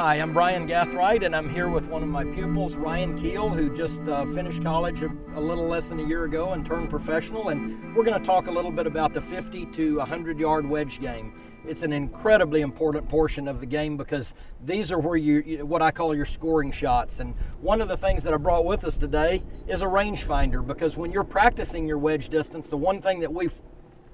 Hi, I'm Brian Gathright, and I'm here with one of my pupils, Ryan Keel, who just finished college a little less than a year ago and turned professional. And we're going to talk a little bit about the 50 to 100-yard wedge game. It's an incredibly important portion of the game because these are where what I call your scoring shots. And one of the things that I brought with us today is a rangefinder, because when you're practicing your wedge distance, the one thing that we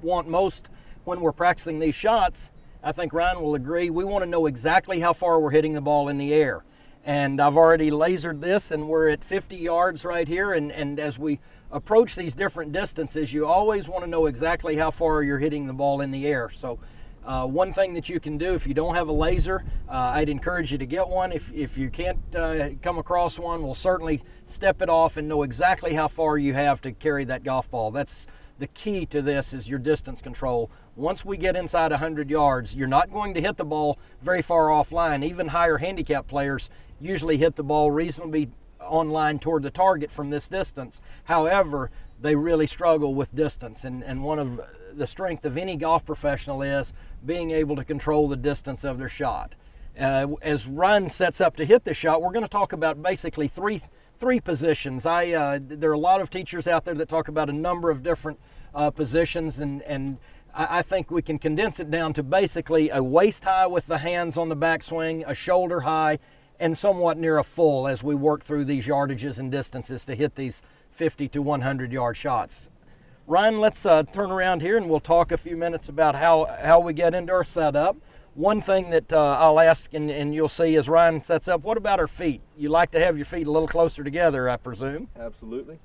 want most when we're practicing these shots, I think Ryan will agree, we want to know exactly how far we're hitting the ball in the air. And I've already lasered this, and we're at 50 yards right here. And as we approach these different distances, you always want to know exactly how far you're hitting the ball in the air. So one thing that you can do, if you don't have a laser, I'd encourage you to get one. If you can't come across one, we'll certainly step it off and know exactly how far you have to carry that golf ball. That's the key to this, is your distance control. Once we get inside 100 yards, you're not going to hit the ball very far offline. Even higher handicap players usually hit the ball reasonably on line toward the target from this distance. However, they really struggle with distance, and one of the strength of any golf professional is being able to control the distance of their shot. As Ryan sets up to hit the shot, we're going to talk about basically three positions. There are a lot of teachers out there that talk about a number of different positions, and I think we can condense it down to basically a waist high with the hands on the backswing, a shoulder high, and somewhat near a full as we work through these yardages and distances to hit these 50 to 100 yard shots. Ryan, let's turn around here and we'll talk a few minutes about how we get into our setup. One thing that I'll ask, and you'll see as Ryan sets up, what about our feet? You like to have your feet a little closer together, I presume? Absolutely.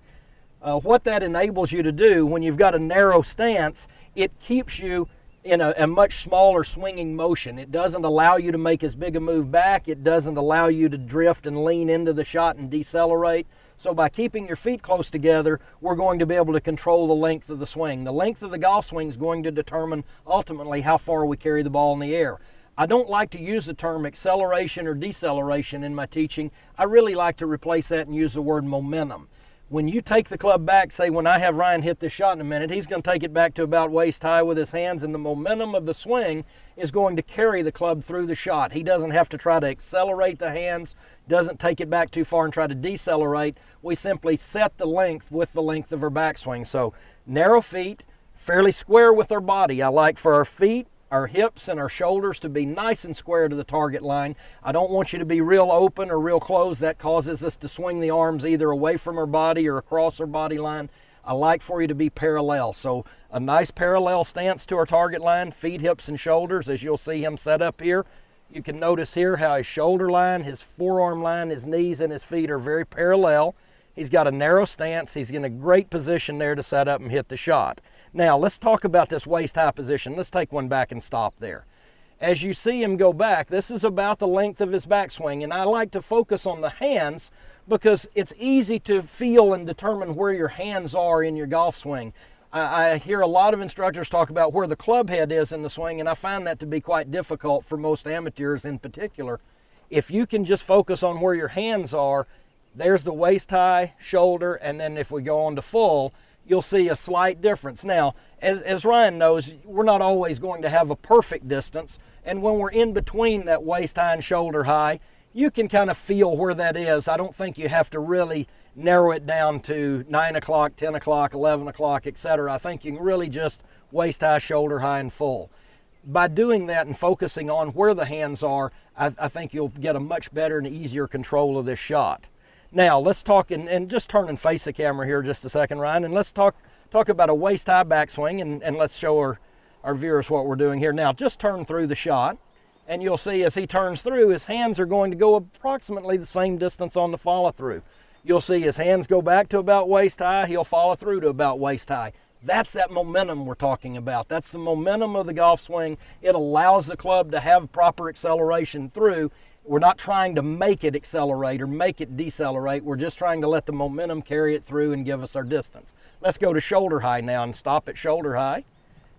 What that enables you to do when you've got a narrow stance, it keeps you in a much smaller swinging motion. It doesn't allow you to make as big a move back. It doesn't allow you to drift and lean into the shot and decelerate. So by keeping your feet close together, we're going to be able to control the length of the swing. The length of the golf swing is going to determine ultimately how far we carry the ball in the air. I don't like to use the term acceleration or deceleration in my teaching. I really like to replace that and use the word momentum. When you take the club back, say when I have Ryan hit this shot in a minute, he's going to take it back to about waist high with his hands, and the momentum of the swing is going to carry the club through the shot. He doesn't have to try to accelerate the hands, doesn't take it back too far and try to decelerate. We simply set the length with the length of our backswing. So narrow feet, fairly square with our body. I like for our feet, our hips, and our shoulders to be nice and square to the target line. I don't want you to be real open or real closed. That causes us to swing the arms either away from our body or across our body line. I like for you to be parallel. So a nice parallel stance to our target line, feet, hips, and shoulders, as you'll see him set up here. You can notice here how his shoulder line, his forearm line, his knees, and his feet are very parallel. He's got a narrow stance. He's in a great position there to set up and hit the shot. Now, let's talk about this waist-high position. Let's take one back and stop there. As you see him go back, this is about the length of his backswing, and I like to focus on the hands because it's easy to feel and determine where your hands are in your golf swing. I hear a lot of instructors talk about where the club head is in the swing, and I find that to be quite difficult for most amateurs in particular. If you can just focus on where your hands are, there's the waist-high, shoulder, and then if we go on to full, you'll see a slight difference. Now, as Ryan knows, we're not always going to have a perfect distance, and when we're in between that waist high and shoulder high, you can kind of feel where that is. I don't think you have to really narrow it down to 9 o'clock, 10 o'clock, 11 o'clock, etc. I think you can really just waist high, shoulder high, and full. By doing that and focusing on where the hands are, I think you'll get a much better and easier control of this shot. Now, let's talk, and just turn and face the camera here just a second, Ryan, and let's talk about a waist-high backswing, and let's show our viewers what we're doing here. Now, just turn through the shot, and you'll see as he turns through, his hands are going to go approximately the same distance on the follow-through. You'll see his hands go back to about waist-high, he'll follow through to about waist-high. That's that momentum we're talking about. That's the momentum of the golf swing. It allows the club to have proper acceleration through. We're not trying to make it accelerate or make it decelerate. We're just trying to let the momentum carry it through and give us our distance. Let's go to shoulder high now and stop at shoulder high.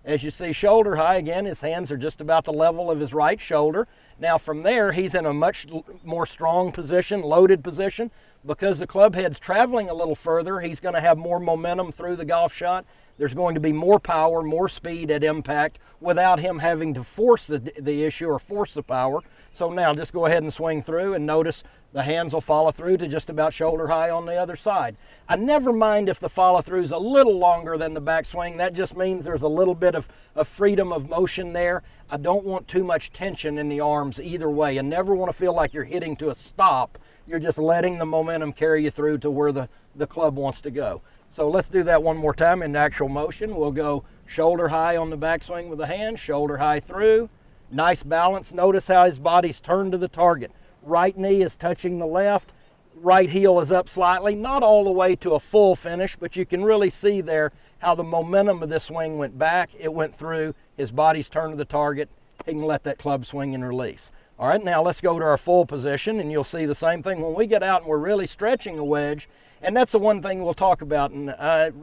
As you see, shoulder high, again, his hands are just about the level of his right shoulder. Now from there, he's in a much more strong position, loaded position. Because the club head's traveling a little further, he's going to have more momentum through the golf shot. There's going to be more power, more speed at impact without him having to force the issue or force the power. So now just go ahead and swing through, and notice the hands will follow through to just about shoulder high on the other side. I never mind if the follow through is a little longer than the backswing. That just means there's a little bit of freedom of motion there. I don't want too much tension in the arms either way. I never want to feel like you're hitting to a stop. You're just letting the momentum carry you through to where the club wants to go. So let's do that one more time in actual motion. We'll go shoulder high on the backswing with the hand, shoulder high through. Nice balance. Notice how his body's turned to the target. Right knee is touching the left. Right heel is up slightly. Not all the way to a full finish, but you can really see there how the momentum of this swing went back. It went through. His body's turned to the target. He can let that club swing and release. All right, now let's go to our full position, and you'll see the same thing when we get out and we're really stretching a wedge. And that's the one thing we'll talk about. And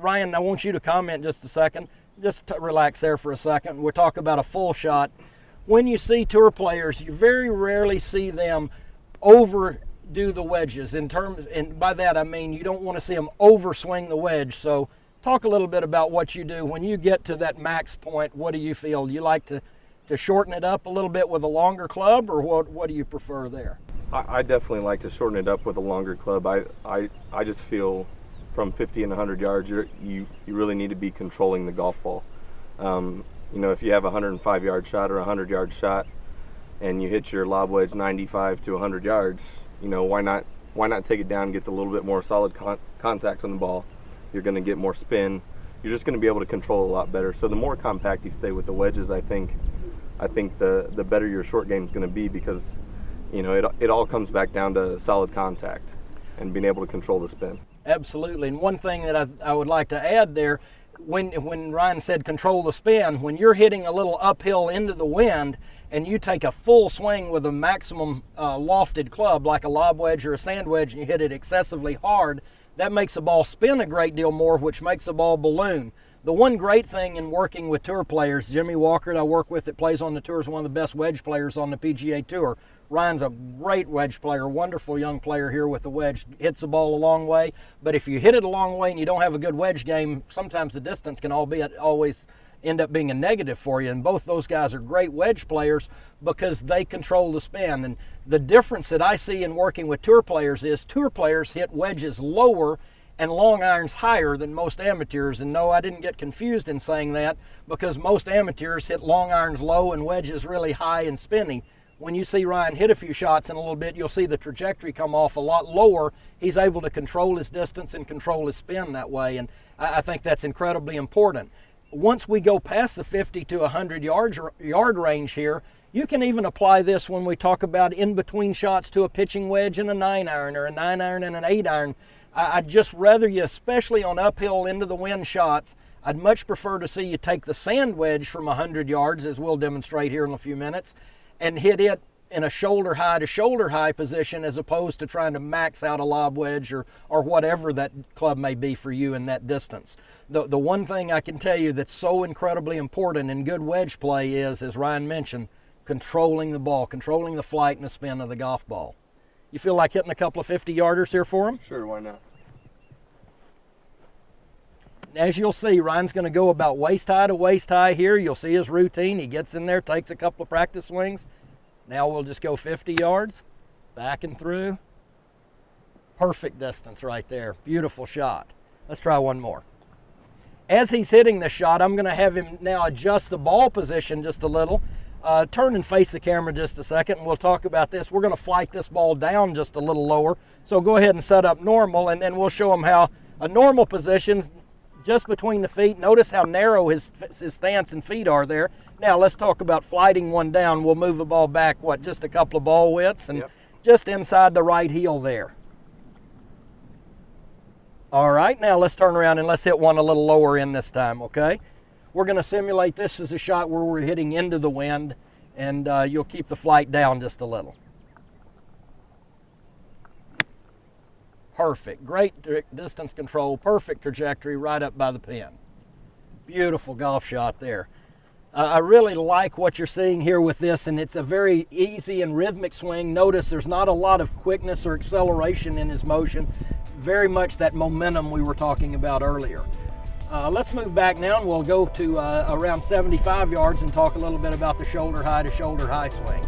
Ryan, I want you to comment just a second. Just relax there for a second. We'll talk about a full shot. When you see tour players, you very rarely see them overdo the wedges and by that I mean you don't want to see them overswing the wedge. So talk a little bit about what you do when you get to that max point. What do you feel? Do you like to shorten it up a little bit with a longer club, or what do you prefer there? I definitely like to shorten it up with a longer club. I just feel from 50 and 100 yards you really need to be controlling the golf ball. You know, if you have a 105-yard shot or a 100-yard shot and you hit your lob wedge 95 to 100 yards, you know, why not take it down and get a little bit more solid contact on the ball? You're going to get more spin. You're just going to be able to control a lot better. So the more compact you stay with the wedges, I think the better your short game is going to be, because, you know, it all comes back down to solid contact and being able to control the spin. Absolutely. And one thing that I would like to add there, when Ryan said control the spin, when you're hitting a little uphill into the wind and you take a full swing with a maximum lofted club like a lob wedge or a sand wedge and you hit it excessively hard, that makes the ball spin a great deal more, which makes the ball balloon. The one great thing in working with tour players, Jimmy Walker that I work with that plays on the tour is one of the best wedge players on the PGA Tour. Ryan's a great wedge player, wonderful young player here with the wedge, hits the ball a long way. But if you hit it a long way and you don't have a good wedge game, sometimes the distance can always end up being a negative for you. And both those guys are great wedge players because they control the spin. And the difference that I see in working with tour players is tour players hit wedges lower and long irons higher than most amateurs. And no, I didn't get confused in saying that, because most amateurs hit long irons low and wedges really high and spinny. When you see Ryan hit a few shots in a little bit, you'll see the trajectory come off a lot lower. He's able to control his distance and control his spin that way, and I think that's incredibly important. Once we go past the 50 to 100 yard range here, you can even apply this when we talk about in-between shots to a pitching wedge and a 9-iron, or a 9-iron and an 8-iron. I'd just rather you, especially on uphill into the wind shots, I'd much prefer to see you take the sand wedge from 100 yards, as we'll demonstrate here in a few minutes, and hit it in a shoulder high to shoulder high position, as opposed to trying to max out a lob wedge or whatever that club may be for you in that distance. The one thing I can tell you that's so incredibly important in good wedge play is, as Ryan mentioned, controlling the ball, controlling the flight and the spin of the golf ball. You feel like hitting a couple of 50-yarders here for him? Sure, why not? As you'll see, Ryan's going to go about waist high to waist high here. You'll see his routine. He gets in there, takes a couple of practice swings. Now we'll just go 50 yards, back and through. Perfect distance right there. Beautiful shot. Let's try one more. As he's hitting the shot, I'm going to have him now adjust the ball position just a little. Turn and face the camera just a second, and we'll talk about this. We're going to flight this ball down just a little lower. So go ahead and set up normal, and then we'll show him how a normal position, just between the feet. Notice how narrow his stance and feet are there. Now let's talk about flighting one down. We'll move the ball back, just a couple of ball widths, and just inside the right heel there. All right, now let's turn around and let's hit one a little lower in this time, okay? We're going to simulate this as a shot where we're hitting into the wind, and you'll keep the flight down just a little. Perfect. Great distance control, perfect trajectory right up by the pin. Beautiful golf shot there. I really like what you're seeing here with this, and it's a very easy and rhythmic swing. Notice there's not a lot of quickness or acceleration in his motion. Very much that momentum we were talking about earlier. Let's move back now, and we'll go to around 75 yards and talk a little bit about the shoulder high to shoulder high swing.